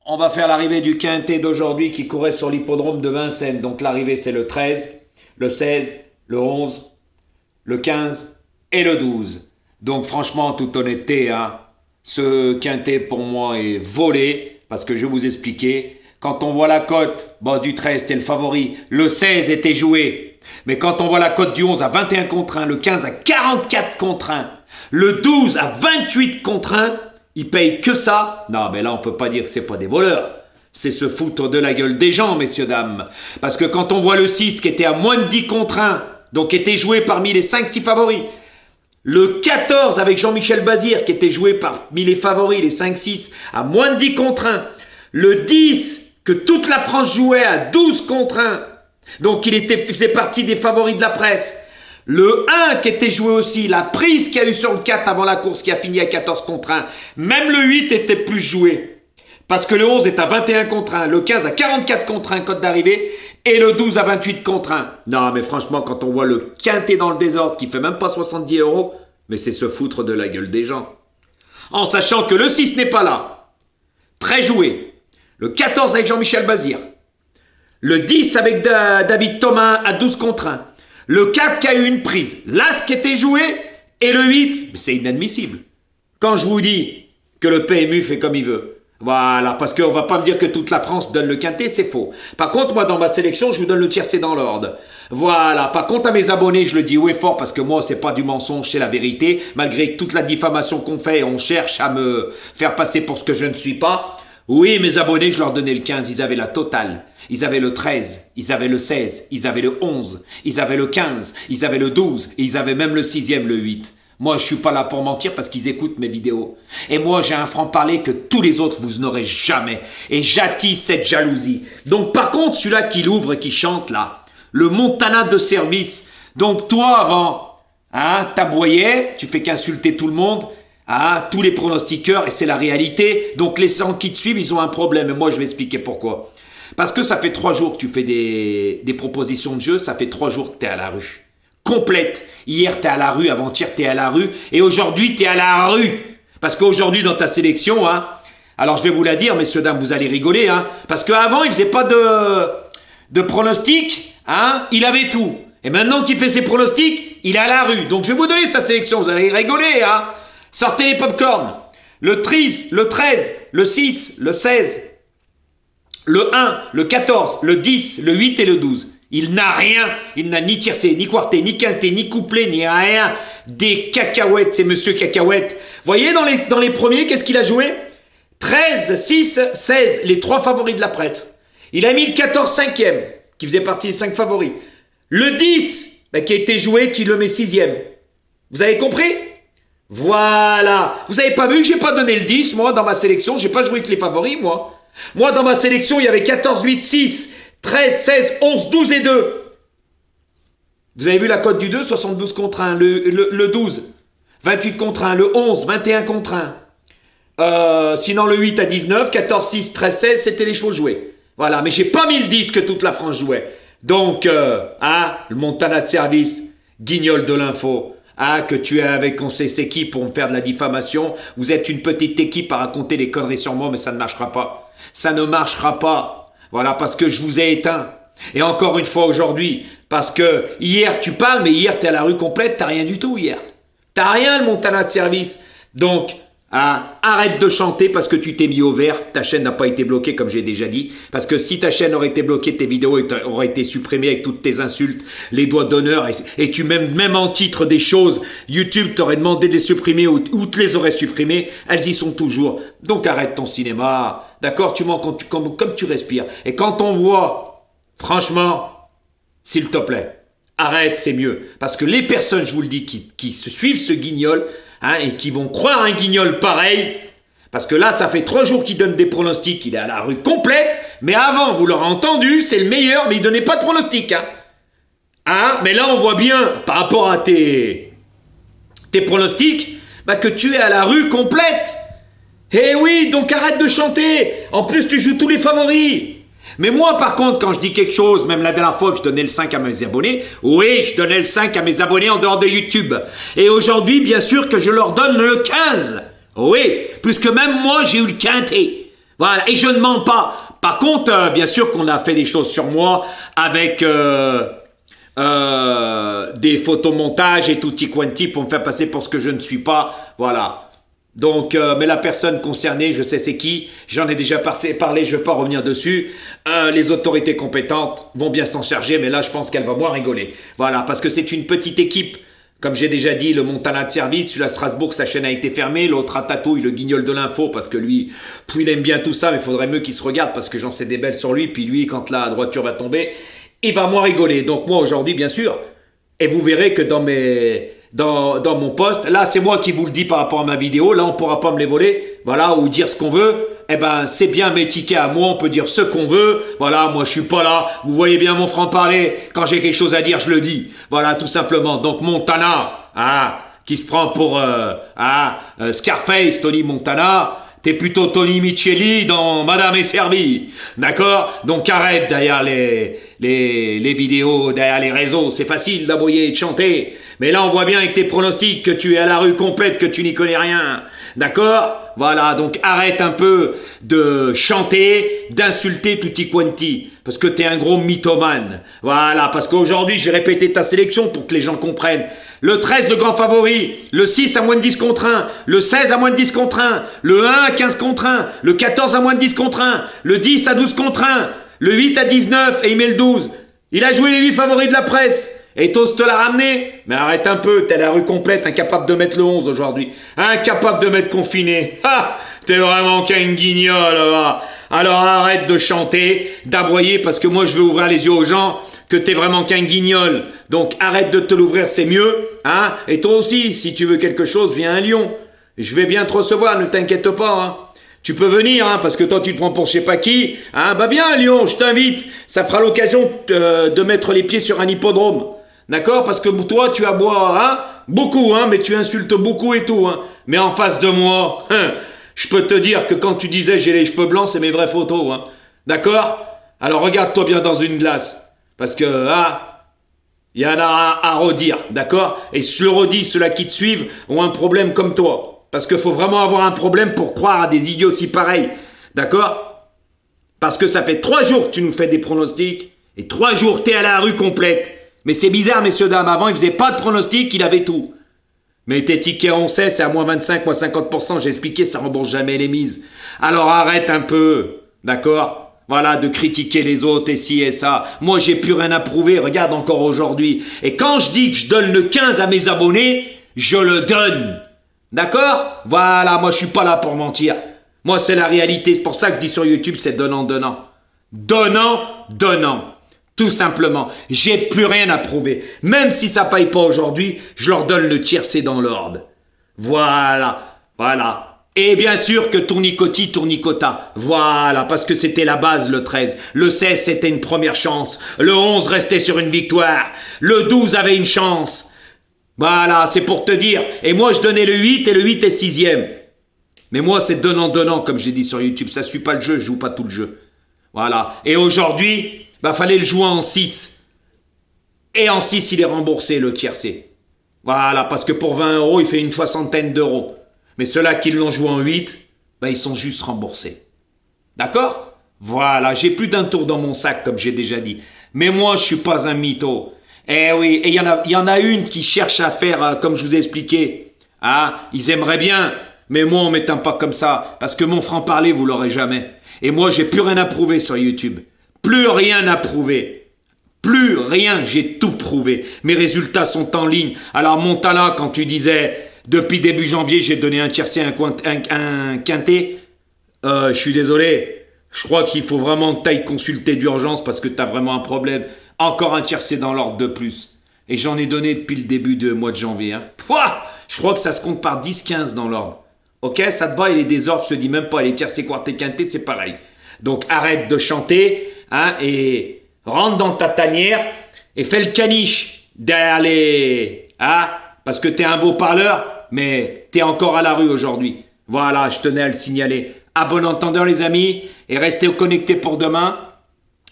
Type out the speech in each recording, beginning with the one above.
On va faire l'arrivée du quintet d'aujourd'hui qui courait sur l'hippodrome de Vincennes. Donc l'arrivée c'est le 13, le 16, le 11, le 15 et le 12. Donc franchement, en toute honnêteté, ce quintet pour moi est volé parce que je vais vous expliquer. Quand on voit la cote du 13 c'était le favori, le 16 était joué. Mais quand on voit la cote du 11 à 21 contre 1, le 15 à 44 contre 1, le 12 à 28 contre 1, ils payent que ça. Non, mais là, on peut pas dire que c'est pas des voleurs. C'est se foutre de la gueule des gens, messieurs, dames. Parce que quand on voit le 6 qui était à moins de 10 contre 1, donc était joué parmi les 5-6 favoris, le 14 avec Jean-Michel Bazir qui était joué parmi les favoris, les 5-6, à moins de 10 contre 1, le 10 que toute la France jouait à 12 contre 1, donc il faisait partie des favoris de la presse. Le 1 qui était joué aussi, la prise qu'il y a eu sur le 4 avant la course qui a fini à 14 contre 1. Même le 8 était plus joué. Parce que le 11 est à 21 contre 1, le 15 à 44 contre 1 cote d'arrivée et le 12 à 28 contre 1. Non mais franchement quand on voit le quintet dans le désordre qui fait même pas 70 €, mais c'est se foutre de la gueule des gens. En sachant que le 6 n'est pas là. Très joué. Le 14 avec Jean-Michel Bazir. Le 10 avec David Thomas à 12 contre 1. Le 4 qui a eu une prise, l'As qui était joué, et le 8, c'est inadmissible. Quand je vous dis que le PMU fait comme il veut, voilà, parce qu'on va pas me dire que toute la France donne le quintet, c'est faux. Par contre, moi, dans ma sélection, je vous donne le tiercé dans l'ordre. Voilà, par contre, à mes abonnés, je le dis haut et fort, parce que moi, c'est pas du mensonge, c'est la vérité. Malgré toute la diffamation qu'on fait, on cherche à me faire passer pour ce que je ne suis pas. Oui, mes abonnés, je leur donnais le 15, ils avaient la totale. Ils avaient le 13, ils avaient le 16, ils avaient le 11, ils avaient le 15, ils avaient le 12, et ils avaient même le 6e, le 8. Moi, je suis pas là pour mentir parce qu'ils écoutent mes vidéos. Et moi, j'ai un franc-parler que tous les autres, vous n'aurez jamais. Et j'attise cette jalousie. Donc, par contre, celui-là qui l'ouvre et qui chante, là, le Montana de service. Donc, toi, avant, t'aboyais, tu fais qu'insulter tout le monde, tous les pronostiqueurs, et c'est la réalité. Donc, les gens qui te suivent, ils ont un problème. Et moi, je vais expliquer pourquoi. Parce que ça fait 3 jours que tu fais des propositions de jeu, ça fait 3 jours que tu es à la rue. Complète. Hier, tu es à la rue, avant-hier, tu es à la rue, et aujourd'hui, tu es à la rue. Parce qu'aujourd'hui, dans ta sélection, alors je vais vous la dire, messieurs, dames, vous allez rigoler, parce qu'avant, il faisait pas de pronostics, il avait tout. Et maintenant qu'il fait ses pronostics, il est à la rue. Donc, je vais vous donner sa sélection, vous allez rigoler, Sortez les pop-corn. Le 13, le 6, le 16, le 1, le 14, le 10, le 8 et le 12. Il n'a rien. Il n'a ni tiercé, ni quarté, ni quinté, ni couplet, ni rien. Des cacahuètes, c'est monsieur cacahuète. Voyez dans les premiers, qu'est-ce qu'il a joué? 13, 6, 16, les 3 favoris de la prête. Il a mis le 14 5e, qui faisait partie des 5 favoris. Le 10, qui a été joué, qui le met 6e. Vous avez compris? Voilà. Vous avez pas vu que j'ai pas donné le 10, moi, dans ma sélection. J'ai pas joué avec les favoris, moi. Moi, dans ma sélection, il y avait 14, 8, 6, 13, 16, 11, 12 et 2. Vous avez vu la cote du 2, 72 contre 1. Le 12, 28 contre 1. Le 11, 21 contre 1. Sinon, le 8 à 19, 14, 6, 13, 16, c'était les chevaux joués. Voilà, mais j'ai pas mis le 10 que toute la France jouait. Donc, le Montana de service, guignol de l'info. Que tu es avec on sait c'est qui pour me faire de la diffamation. Vous êtes une petite équipe à raconter des conneries sur moi, mais ça ne marchera pas. Ça ne marchera pas. Voilà, parce que je vous ai éteint. Et encore une fois aujourd'hui, parce que hier tu parles, mais hier t'es à la rue complète, t'as rien du tout hier. T'as rien le Montana de service. Donc, arrête de chanter parce que tu t'es mis au vert. Ta chaîne n'a pas été bloquée comme j'ai déjà dit. Parce que si ta chaîne aurait été bloquée, tes vidéos auraient été supprimées avec toutes tes insultes, les doigts d'honneur, et tu même en titre des choses, YouTube t'aurait demandé de les supprimer ou te les aurait supprimées. Elles y sont toujours. Donc arrête ton cinéma. D'accord? Tu mens comme tu respires. Et quand on voit, franchement, s'il te plaît, arrête, c'est mieux. Parce que les personnes, je vous le dis, qui se suivent ce guignol, et qui vont croire un guignol pareil, parce que là, ça fait 3 jours qu'il donne des pronostics, il est à la rue complète, mais avant, vous l'aurez entendu, c'est le meilleur, mais il donnait pas de pronostics. Mais là, on voit bien, par rapport à tes pronostics, que tu es à la rue complète. Eh oui, donc arrête de chanter. En plus, tu joues tous les favoris. Mais moi, par contre, quand je dis quelque chose, même la dernière fois que je donnais le 5 à mes abonnés, oui, je donnais le 5 à mes abonnés en dehors de YouTube. Et aujourd'hui, bien sûr que je leur donne le 15. Oui, puisque même moi, j'ai eu le quintet. Voilà, et je ne mens pas. Par contre, bien sûr qu'on a fait des choses sur moi avec des photomontages et tutti quanti pour me faire passer pour ce que je ne suis pas. Voilà. Donc, mais la personne concernée, je sais c'est qui, j'en ai déjà parlé, je ne vais pas revenir dessus. Les autorités compétentes vont bien s'en charger, mais là, je pense qu'elle va moins rigoler. Voilà, parce que c'est une petite équipe. Comme j'ai déjà dit, le Montana de service, celui à Strasbourg, sa chaîne a été fermée. L'autre à Tatouille, le guignol de l'info, parce que lui, il aime bien tout ça, mais il faudrait mieux qu'il se regarde, parce que j'en sais des belles sur lui. Puis lui, quand la droiture va tomber, il va moins rigoler. Donc moi, aujourd'hui, bien sûr, et vous verrez que dans mon poste, là, c'est moi qui vous le dis par rapport à ma vidéo. Là, on ne pourra pas me les voler, voilà, ou dire ce qu'on veut. Eh ben, c'est bien mes tickets à moi, on peut dire ce qu'on veut. Voilà, moi, je suis pas là. Vous voyez bien mon franc-parler. Quand j'ai quelque chose à dire, je le dis. Voilà, tout simplement. Donc, Montana, qui se prend pour Scarface, Tony Montana. T'es plutôt Tony Micheli dans Madame est servie. D'accord? Donc arrête derrière les vidéos, derrière les réseaux. C'est facile d'aboyer et de chanter. Mais là, on voit bien avec tes pronostics que tu es à la rue complète, que tu n'y connais rien. D'accord? Voilà, donc arrête un peu de chanter, d'insulter tutti quanti. Parce que t'es un gros mythomane. Voilà, parce qu'aujourd'hui, j'ai répété ta sélection pour que les gens comprennent. Le 13, le grand favori. Le 6 à moins de 10 contre 1. Le 16 à moins de 10 contre 1. Le 1 à 15 contre 1. Le 14 à moins de 10 contre 1. Le 10 à 12 contre 1. Le 8 à 19 et il met le 12. Il a joué les 8 favoris de la presse. Et t'oses te la ramener? Mais arrête un peu, t'es la rue complète, incapable de mettre le 11 aujourd'hui. Incapable de mettre confiné. Ah, t'es vraiment qu'un guignol, là. Alors arrête de chanter, d'aboyer, parce que moi je veux ouvrir les yeux aux gens que t'es vraiment qu'un guignol. Donc arrête de te l'ouvrir, c'est mieux. Hein? Et toi aussi, si tu veux quelque chose, viens à Lyon. Je vais bien te recevoir, ne t'inquiète pas. Hein? Tu peux venir, hein, parce que toi tu te prends pour je sais pas qui. Hein? Bah viens à Lyon, je t'invite. Ça fera l'occasion de mettre les pieds sur un hippodrome. D'accord? Parce que toi, tu aboies, hein? Beaucoup, hein? Mais tu insultes beaucoup et tout, hein? Mais en face de moi, je peux te dire que quand tu disais j'ai les cheveux blancs, c'est mes vraies photos, hein? D'accord? Alors regarde-toi bien dans une glace. Parce que, il y en a à redire, d'accord? Et je le redis, ceux-là qui te suivent ont un problème comme toi. Parce qu'il faut vraiment avoir un problème pour croire à des idiots si pareils. D'accord? Parce que ça fait 3 jours que tu nous fais des pronostics. Et 3 jours, t'es à la rue complète. Mais c'est bizarre, messieurs, dames. Avant, il faisait pas de pronostic, il avait tout. Mais tes tickets, on sait, c'est à moins 25, moins 50%. J'ai expliqué, ça rembourse jamais les mises. Alors arrête un peu, d'accord? Voilà, de critiquer les autres et ci et ça. Moi, j'ai plus rien à prouver, regarde encore aujourd'hui. Et quand je dis que je donne le 15 à mes abonnés, je le donne. D'accord? Voilà, moi, je suis pas là pour mentir. Moi, c'est la réalité. C'est pour ça que je dis sur YouTube, c'est donnant, donnant. Donnant, donnant. Tout simplement, j'ai plus rien à prouver. Même si ça paye pas aujourd'hui, je leur donne le tiercé dans l'ordre. Voilà, voilà. Et bien sûr que tournicoti, tournicota. Voilà, parce que c'était la base le 13. Le 16, c'était une première chance. Le 11 restait sur une victoire. Le 12 avait une chance. Voilà, c'est pour te dire. Et moi, je donnais le 8 et le 8 est 6e. Mais moi, c'est donnant-donnant, comme j'ai dit sur YouTube. Ça suit pas le jeu, je joue pas tout le jeu. Voilà. Et aujourd'hui... fallait le jouer en 6. Et en 6, il est remboursé, le tiercé. Voilà, parce que pour 20 €, il fait une soixantaine d'euros. Mais ceux-là qui l'ont joué en 8, ils sont juste remboursés. D'accord? Voilà, j'ai plus d'un tour dans mon sac, comme j'ai déjà dit. Mais moi, je suis pas un mytho. Eh oui, et il y en a une qui cherche à faire, comme je vous ai expliqué. Ils aimeraient bien, mais moi, on m'éteint pas comme ça. Parce que mon franc-parler, vous l'aurez jamais. Et moi, j'ai plus rien à prouver sur YouTube. Plus rien à prouver. Plus rien, j'ai tout prouvé. Mes résultats sont en ligne. Alors Montana, quand tu disais, depuis début janvier, j'ai donné un tiercé, un quintet, je suis désolé. Je crois qu'il faut vraiment que tu ailles consulter d'urgence parce que tu as vraiment un problème. Encore un tiercé dans l'ordre de plus. Et j'en ai donné depuis le début du mois de janvier. Hein. Pouah, je crois que ça se compte par 10-15 dans l'ordre. Ok, ça te va, il est désordre, je te dis même pas, les tiercés, quartés, quintés, c'est pareil. Donc arrête de chanter. Et rentre dans ta tanière et fais le caniche derrière les... parce que t'es un beau parleur, mais t'es encore à la rue aujourd'hui. Voilà, je tenais à le signaler. À bon entendeur les amis, et restez connectés pour demain.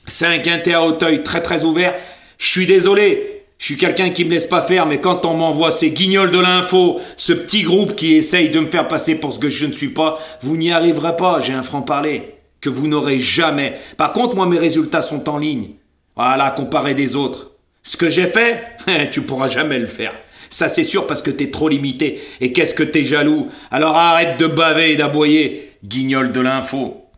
C'est un quintet à Auteuil très très ouvert. Je suis désolé, je suis quelqu'un qui me laisse pas faire, mais quand on m'envoie ces guignols de l'info, ce petit groupe qui essaye de me faire passer pour ce que je ne suis pas, vous n'y arriverez pas, j'ai un franc-parler. que vous n'aurez jamais. Par contre, moi, mes résultats sont en ligne. Voilà, comparé des autres. Ce que j'ai fait, tu pourras jamais le faire. Ça, c'est sûr parce que t'es trop limité. Et qu'est-ce que t'es jaloux? Alors arrête de baver et d'aboyer, guignol de l'info.